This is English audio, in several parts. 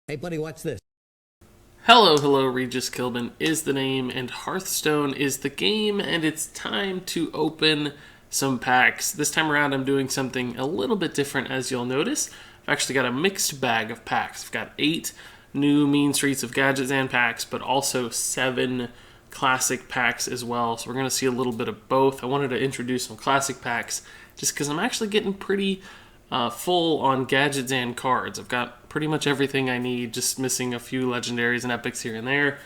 Hey, buddy, watch this. Hello, Regis Kilbin is the name, and Hearthstone is the game, and it's time to open some packs. This time around, I'm doing something a little bit different, as you'll notice. I've actually got a mixed bag of packs. I've got 8 new Mean Streets of Gadgets and packs, but also 7 classic packs as well. So we're going to see a little bit of both. I wanted to introduce some classic packs just because I'm actually getting pretty full on gadgets and cards. I've got pretty much everything I need, just missing a few legendaries and epics here and there.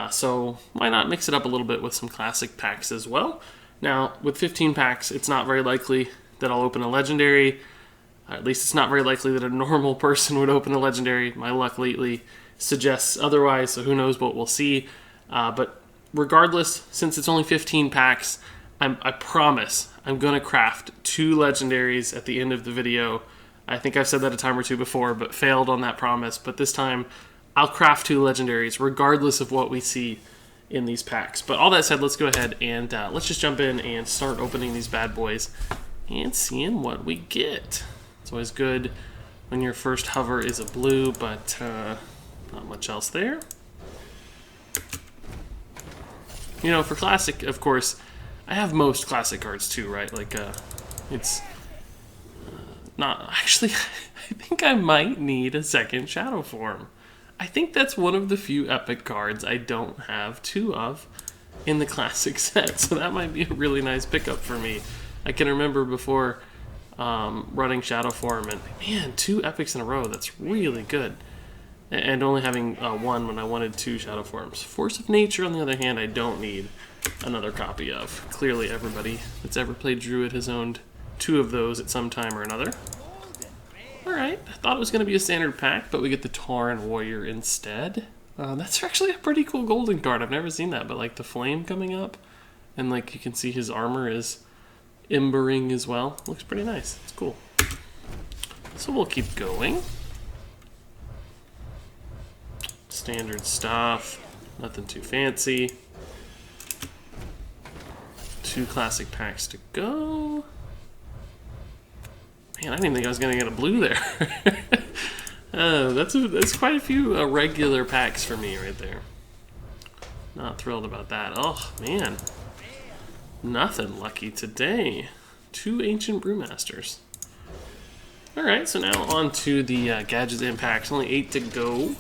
So why not mix it up a little bit with some classic packs as well? Now, with 15 packs, it's not very likely that I'll open a legendary. At least it's not very likely that a normal person would open a legendary. My luck lately suggests otherwise, so who knows what we'll see. But regardless, since it's only 15 packs, I promise I'm going to craft 2 legendaries at the end of the video. I think I've said that a time or two before, but failed on that promise. But this time, I'll craft 2 legendaries, regardless of what we see in these packs. But all that said, let's go ahead and let's just jump in and start opening these bad boys and seeing what we get. It's always good when your first hover is a blue, but not much else there. You know, for classic, of course, I have most classic cards too, right? Like, it's not actually. I think I might need a second Shadow Form. I think that's one of the few epic cards I don't have 2 of in the classic set, so that might be a really nice pickup for me. I can remember before running Shadow Form, and man, 2 epics in a row. That's really good. And only having 1 when I wanted 2 Shadow Forms. Force of Nature, on the other hand, I don't need another copy of. Clearly, everybody that's ever played Druid has owned 2 of those at some time or another. Alright, I thought it was going to be a standard pack, but we get the Tauren Warrior instead. That's actually a pretty cool golden card. I've never seen that, but like the flame coming up, and like you can see his armor is embering as well. Looks pretty nice. It's cool. So we'll keep going. Standard stuff. Nothing too fancy. 2 classic packs to go. Man, I didn't even think I was going to get a blue there. That's quite a few regular packs for me right there. Not thrilled about that. Oh, man. Nothing lucky today. 2 Ancient Brewmasters. Alright, so now on to the gadgets and packs. Only 8 to go.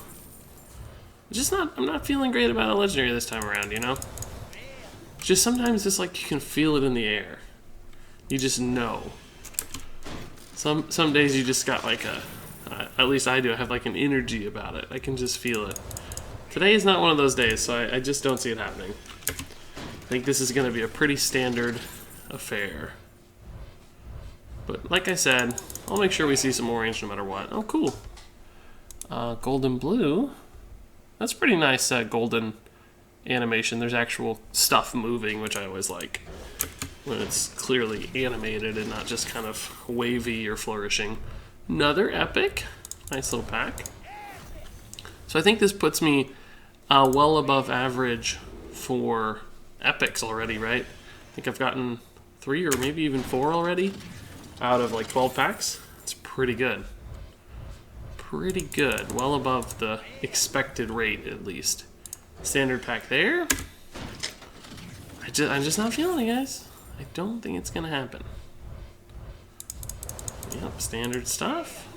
I'm not feeling great about a legendary this time around, you know? Just sometimes it's like you can feel it in the air. You just know. Some days you just got like at least I do, I have like an energy about it. I can just feel it. Today is not one of those days, so I just don't see it happening. I think this is going to be a pretty standard affair. But like I said, I'll make sure we see some orange no matter what. Oh, cool. Golden blue. That's pretty nice golden animation. There's actual stuff moving, which I always like when it's clearly animated and not just kind of wavy or flourishing. Another epic. Nice little pack. So I think this puts me well above average for epics already, right? I think I've gotten 3 or maybe even 4 already out of like 12 packs. It's pretty good. Pretty good. Well above the expected rate, at least. Standard pack there. I'm just not feeling it, guys. I don't think it's going to happen. Yep, standard stuff.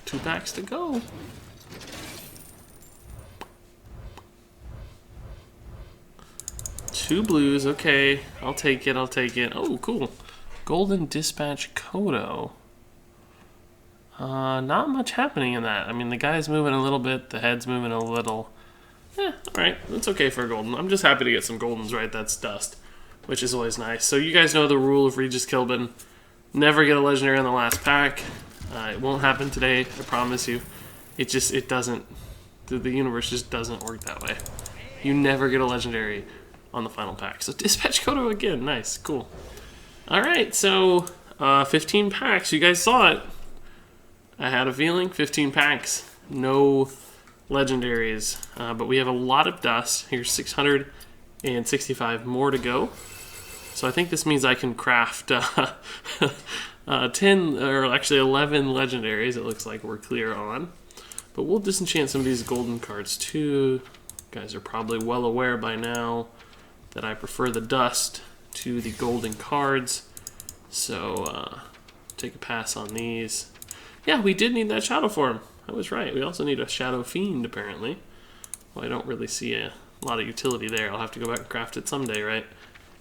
2 packs to go. Two blues, okay. I'll take it. Oh, cool. Golden Dispatch Kodo. Not much happening in that. I mean, the guy's moving a little bit, the head's moving a little. Alright, that's okay for a golden. I'm just happy to get some goldens, right? That's dust, which is always nice. So you guys know the rule of Regis Kilbin. Never get a legendary on the last pack. It won't happen today, I promise you. It doesn't, the universe just doesn't work that way. You never get a legendary on the final pack. So Dispatch Kodo again, nice, cool. Alright, so 15 packs, you guys saw it. I had a feeling, 15 packs, no legendaries, but we have a lot of dust. Here's 665 more to go. So I think this means I can craft 10, or actually 11 legendaries, it looks like we're clear on. But we'll disenchant some of these golden cards too. You guys are probably well aware by now that I prefer the dust to the golden cards. So take a pass on these. Yeah, we did need that shadow form. I was right. We also need a shadow fiend apparently. Well, I don't really see a lot of utility there. I'll have to go back and craft it someday, right?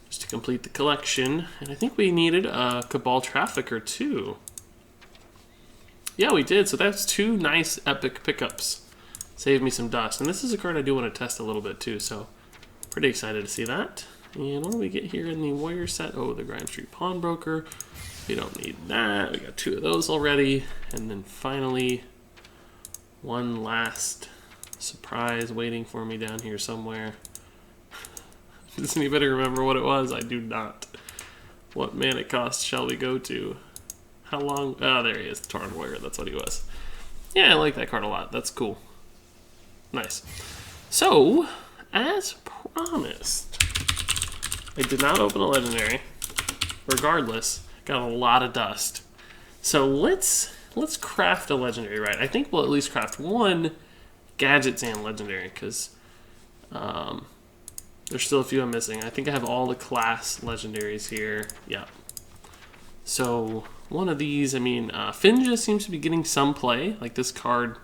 Just to complete the collection. And I think we needed a Cabal Trafficker too. Yeah, we did. So that's 2 nice epic pickups. Saved me some dust. And this is a card I do want to test a little bit too, so pretty excited to see that. And what do we get here in the Warrior set? Oh, the Grime Street Pawnbroker. We don't need that. We got 2 of those already. And then finally, one last surprise waiting for me down here somewhere. Does anybody remember what it was? I do not. What mana cost shall we go to? How long? Oh, there he is. The Tauren Warrior. That's what he was. Yeah, I like that card a lot. That's cool. Nice. So, as promised, I did not open a legendary. Regardless, got a lot of dust. So let's craft a legendary, right? I think we'll at least craft 1 Gadget Zan legendary, because there's still a few I'm missing. I think I have all the class legendaries here. Yeah. So one of these, I mean, Finja seems to be getting some play. Like this card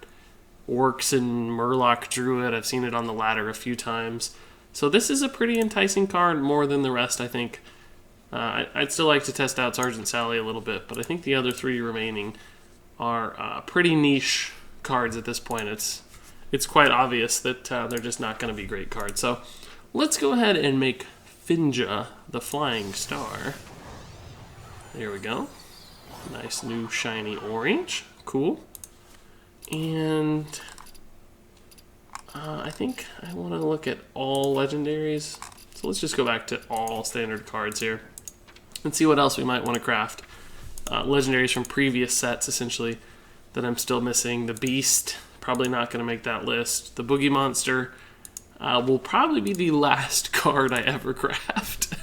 works in Murloc Druid. I've seen it on the ladder a few times. So this is a pretty enticing card, more than the rest, I think. I'd still like to test out Sergeant Sally a little bit, but I think the other 3 remaining are pretty niche cards at this point. It's quite obvious that they're just not going to be great cards. So let's go ahead and make Finja the Flying Star. There we go. Nice new shiny orange. Cool. And I think I want to look at all legendaries. So let's just go back to all standard cards here and see what else we might want to craft. Legendaries from previous sets, essentially, that I'm still missing. The Beast, probably not going to make that list. The Boogie Monster will probably be the last card I ever craft.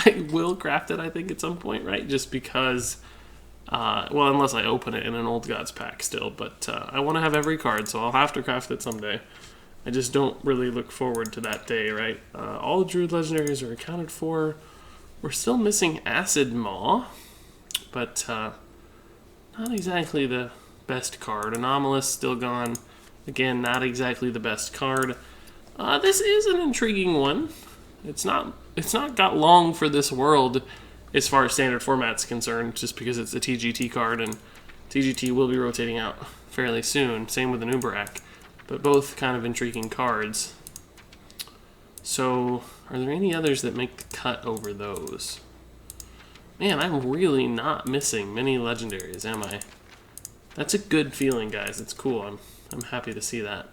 I will craft it, I think, at some point, right? Just because, well, unless I open it in an Old Gods pack still, but I want to have every card, so I'll have to craft it someday. I just don't really look forward to that day, right? All the Druid legendaries are accounted for. We're still missing Acid Maw, but not exactly the best card. Anomalous still gone. Again, not exactly the best card. This is an intriguing one. It's not got long for this world as far as standard format's concerned, just because it's a TGT card, and TGT will be rotating out fairly soon. Same with the Nubarak, but both kind of intriguing cards. So, are there any others that make the cut over those? Man, I'm really not missing many legendaries, am I? That's a good feeling, guys. It's cool. I'm happy to see that.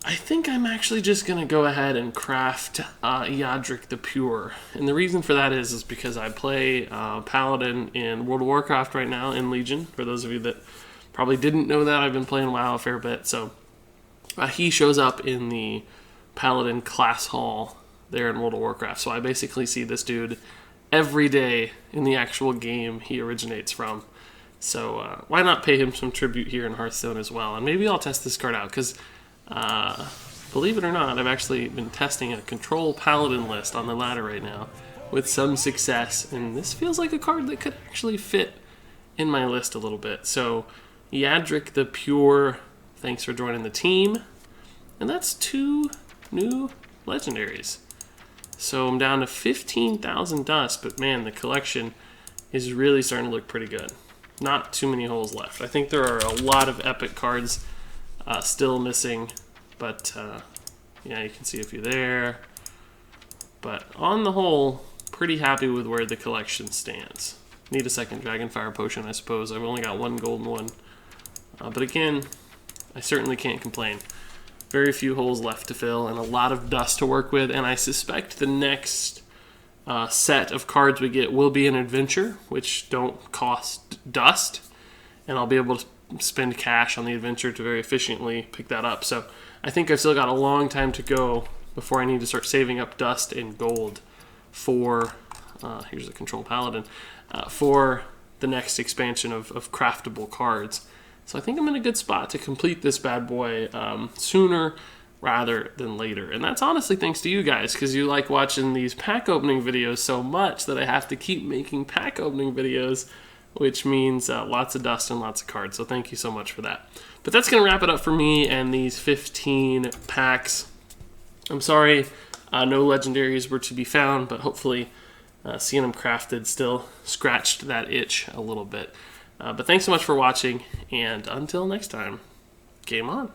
I think I'm actually just going to go ahead and craft Yadric the Pure. And the reason for that is because I play Paladin in World of Warcraft right now, in Legion. For those of you that probably didn't know that, I've been playing WoW a fair bit. So he shows up in the Paladin class hall there in World of Warcraft. So I basically see this dude every day in the actual game he originates from. So why not pay him some tribute here in Hearthstone as well? And maybe I'll test this card out, because believe it or not, I've actually been testing a Control Paladin list on the ladder right now with some success, and this feels like a card that could actually fit in my list a little bit. So Yadric the Pure, thanks for joining the team. And that's 2 new legendaries. So I'm down to 15,000 dust, but man, the collection is really starting to look pretty good. Not too many holes left. I think there are a lot of epic cards still missing, but yeah, you can see a few there. But on the whole, pretty happy with where the collection stands. Need a second Dragonfire potion, I suppose. I've only got 1 golden one. But again, I certainly can't complain. Very few holes left to fill and a lot of dust to work with, and I suspect the next set of cards we get will be an adventure, which don't cost dust, and I'll be able to spend cash on the adventure to very efficiently pick that up. So I think I've still got a long time to go before I need to start saving up dust and gold for, here's a Control Paladin, for the next expansion of craftable cards. So I think I'm in a good spot to complete this bad boy sooner rather than later. And that's honestly thanks to you guys, because you like watching these pack opening videos so much that I have to keep making pack opening videos, which means lots of dust and lots of cards. So thank you so much for that. But that's going to wrap it up for me and these 15 packs. I'm sorry no legendaries were to be found, but hopefully seeing them crafted still scratched that itch a little bit. But thanks so much for watching, and until next time, game on.